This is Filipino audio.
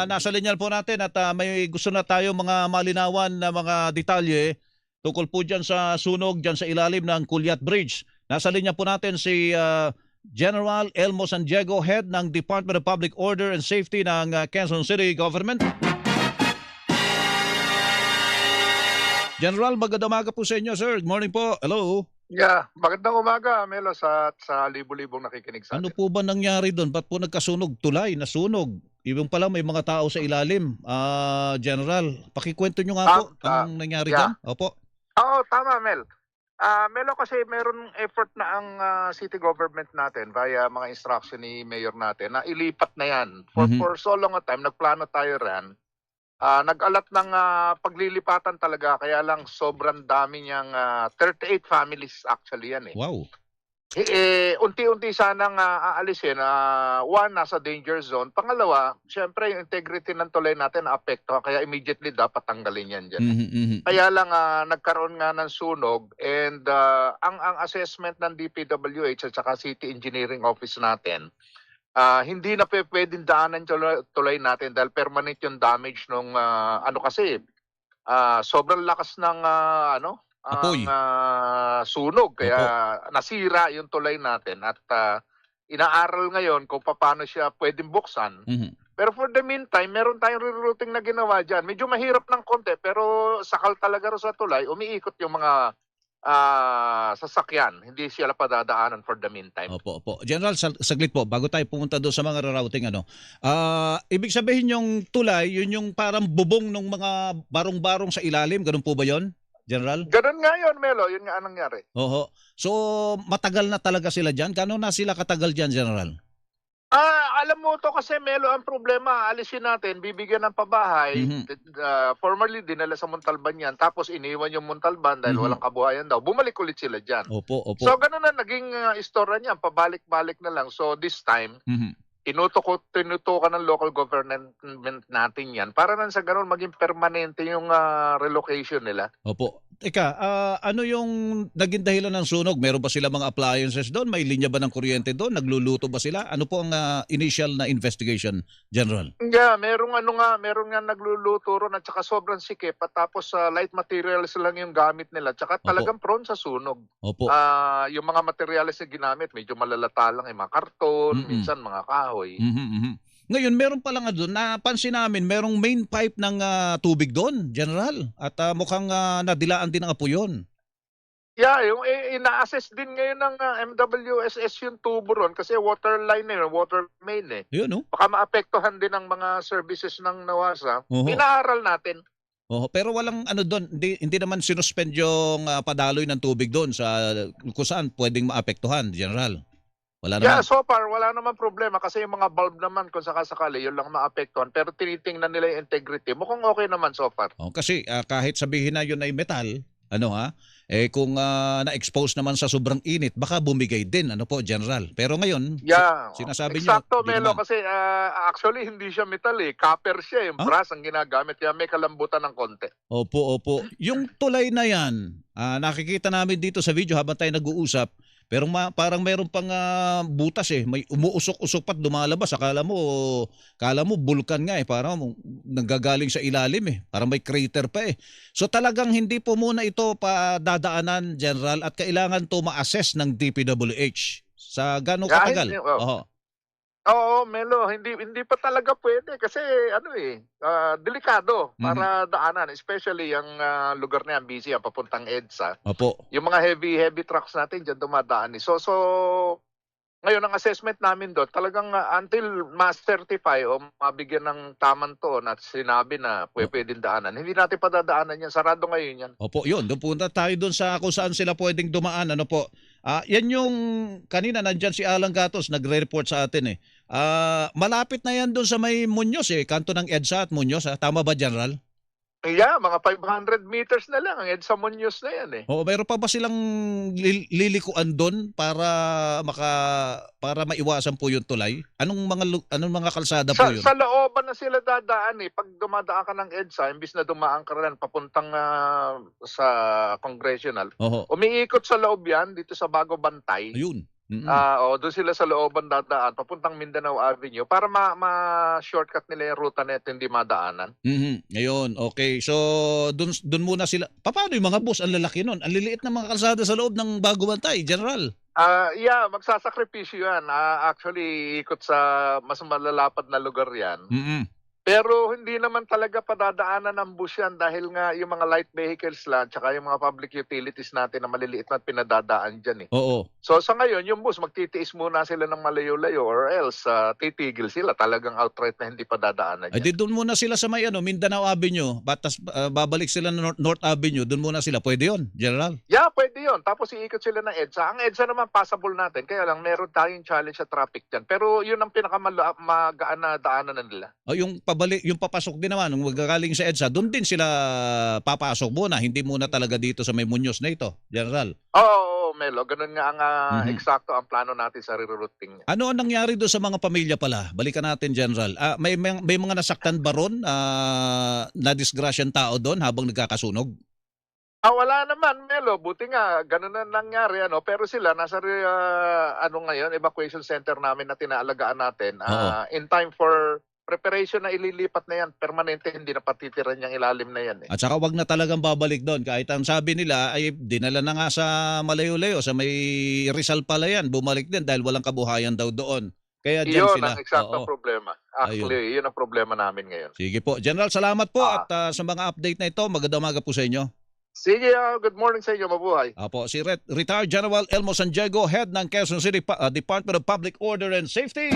Nasa linya po natin at may gusto na tayo mga malinawan na mga detalye tungkol po dyan sa sunog dyan sa ilalim ng Culyat Bridge. Nasa linya po natin si General Elmo San Diego, Head ng Department of Public Order and Safety ng Quezon City Government. General, magandang umaga po sa inyo, sir. Good morning po. Hello. Yeah, magandang umaga, Melo, sa libo-libong nakikinig sa Ano atin. po ba nangyari doon? Ba't po nagkasunog? Tulay, nasunog. Ibang pala may mga tao sa ilalim. General, pakikwento nyo nga po anong nangyari dyan. Opo. Oo, tama, Mel. Melo, kasi meron effort na ang city government natin via mga instruction ni mayor natin na ilipat na yan. For so long a time, nagplano tayo rin. Nag-alat ng paglilipatan talaga, kaya lang sobrang dami niyang 38 families actually yan eh. Wow. Unti-unti sanang aalisin. One, nasa danger zone. Pangalawa, syempre yung integrity ng tulay natin naapektuhan, kaya immediately dapat tanggalin yan dyan. Kaya lang nagkaroon nga ng sunog and ang assessment ng DPWH at saka City Engineering Office natin, hindi na pwedeng daanan tulay natin dahil permanent yung damage nung kasi sobrang lakas ng Apoy. sunog kaya nasira yung tulay natin at inaaral ngayon kung paano siya pwedeng buksan. Pero for the meantime, meron tayong rerouting na ginawa dyan. Medyo mahirap ng konti pero sakal talaga rin sa tulay, umiikot yung mga sasakyan, hindi sila padadaanan for the meantime. Opo. General, saglit po, bago tayo pumunta doon sa mga rerouting, ibig sabihin yung tulay, yun yung parang bubong ng mga barong-barong sa ilalim, ganun po ba yon, General? Ganun nga yun, Melo, yun nga anong nangyari. Oho. So, matagal na talaga sila dyan? Kano na sila katagal dyan, General? Alam mo to kasi, Melo, ang problema, alisin natin, bibigyan ng pabahay, formerly dinala sa Montalban yan, tapos iniwan yung Montalban dahil walang kabuhayan daw, bumalik ulit sila dyan. Opo. So ganun na naging istorya niyan, pabalik-balik na lang. So this time, tinutukan ng local government natin yan para nang sa ganun maging permanente yung relocation nila. Opo. Ika, ano yung naging dahilan ng sunog? Meron ba sila mga appliances doon? May linya ba ng kuryente doon? Nagluluto ba sila? Ano po ang initial na investigation, General? Yeah, meron nga nagluluto ron at saka sobrang sikip at tapos light materials lang yung gamit nila at saka talagang prone sa sunog. Opo. Yung mga materials na ginamit, medyo malalata lang, mga karton, minsan mga kahoy. Ngayon, meron pa lang doon, napansin namin, merong main pipe ng tubig doon, General. At mukhang nadilaan din ang apoy yun. Yeah, yung ina-assess din ngayon ng MWSS yung tubo ron kasi water line water main eh. Yun, no? Baka maapektuhan din ang mga services ng NAWASA. Inaaral natin. Pero walang doon, hindi naman sinuspend yung padaloy ng tubig doon sa kung saan pwedeng maapektuhan, General. Wala naman. Yeah, so far wala naman problema kasi yung mga bulb naman kung sakasakali yun lang maapektuhan pero tinitingnan nila yung integrity. Mukhang okay naman so far. Kasi kahit sabihin na yun ay metal, kung na-expose naman sa sobrang init, baka bumigay din, General. Pero ngayon, sinasabi niyo, eksakto, Melo, kasi actually hindi siya metal eh. Copper siya, yung brass ang ginagamit. Kaya may kalambutan ng konti. Opo. Yung tulay na yan, nakikita namin dito sa video habang tayo nag-uusap, pero parang mayroon pang butas eh. May umuusok-usok pat lumalabas. Akala mo bulkan nga eh. Parang nanggagaling sa ilalim eh. Parang may crater pa eh. So talagang hindi po muna ito padadaanan, General, at kailangan to ma-assess ng DPWH. Sa gano'ng katagal? Oo, Melo, hindi pa talaga pwede kasi delikado para daanan, especially yung lugar na yan, busy, papuntang EDSA. Opo. Yung mga heavy trucks natin dyan dumadaan. So ngayon ang assessment namin doon, talagang until ma-certify o mabigyan ng tamang to na sinabi na pwedeng daanan, hindi natin padadaanan yan. Sarado ngayon yan. Opo, yun. Doon punta tayo doon sa kung saan sila pwedeng dumaan. Yan yung kanina nandyan si Alan Gatos, nagre-report sa atin eh. Malapit na yan doon sa may Muñoz eh, kanto ng EDSA at Muñoz. Tama ba, General? Yeah, mga 500 meters na lang ang EDSA Muñoz na yan eh. Meron pa ba silang lilikuan doon para maiwasan po yung tulay? Anong mga kalsada po yun? Sa looban na sila dadaan eh. Pag dumadaan ka ng EDSA, imbis na dumaan ka rin papuntang sa Congressional, umiikot sa loob yan dito sa Bago Bantay. Ayun. Doon sila sa looban dadaan papuntang Mindanao Avenue para ma-shortcut nila yung ruta na ito hindi madaanan. Ngayon, okay. So, dun muna sila. Paano yung mga bus? Ang lalaki nun. Ang liliit na mga kalsada sa loob ng Bago Bantay, General. Magsasakripisyo yan. Actually, ikot sa mas malalapad na lugar yan. Mm-mm. Pero hindi naman talaga padadaanan ng bus yan dahil nga yung mga light vehicles lang tsaka yung mga public utilities natin na maliliit na pinadadaan dyan eh. Oo. So sa ngayon, yung bus magtitiis muna sila ng malayo-layo or else titigil sila talagang outright na hindi padadaanan Ay, yan. doon muna sila sa may Mindanao Avenue. Batas, babalik sila ng North Avenue. Doon muna sila. Pwede yon, General? Yeah, pwede yon. Tapos iikot sila ng EDSA. Ang EDSA naman passable natin. Kaya lang meron tayong challenge sa traffic dyan. Pero yun ang pinakamagaan na daanan na nila. Yung pabalik, yung papasok din naman, nung magagaling sa EDSA, doon din sila papasok muna. Hindi muna talaga dito sa may Muñoz na ito, General. Oo, Melo. Ganun nga ang eksakto ang plano natin sa rerouting niya. Ano ang nangyari doon sa mga pamilya pala? Balikan natin, General. May mga nasaktan ba ron na disgrasyang tao doon habang nagkakasunog? Wala naman, Melo. Buti nga, ganun na nangyari. Pero sila, nasa ngayon, evacuation center namin na tinaalagaan natin. In time for preparation na ililipat na yan. Permanente, hindi na patitiran yung ilalim na yan. At saka wag na talagang babalik doon. Kahit ang sabi nila ay dinala na nga sa malayo-layo, sa may Rizal pala yan. Bumalik din dahil walang kabuhayan daw doon. Kaya dyan Iyon sila. ang eksaktong problema. Actually, yun ang problema namin ngayon. Sige po. General, salamat po at sa mga update na ito, magandang umaga po sa inyo. Sige, good morning sa inyo. Mabuhay. Apo, si Retired General Elmo San Diego, Head ng Quezon City Department of Public Order and Safety.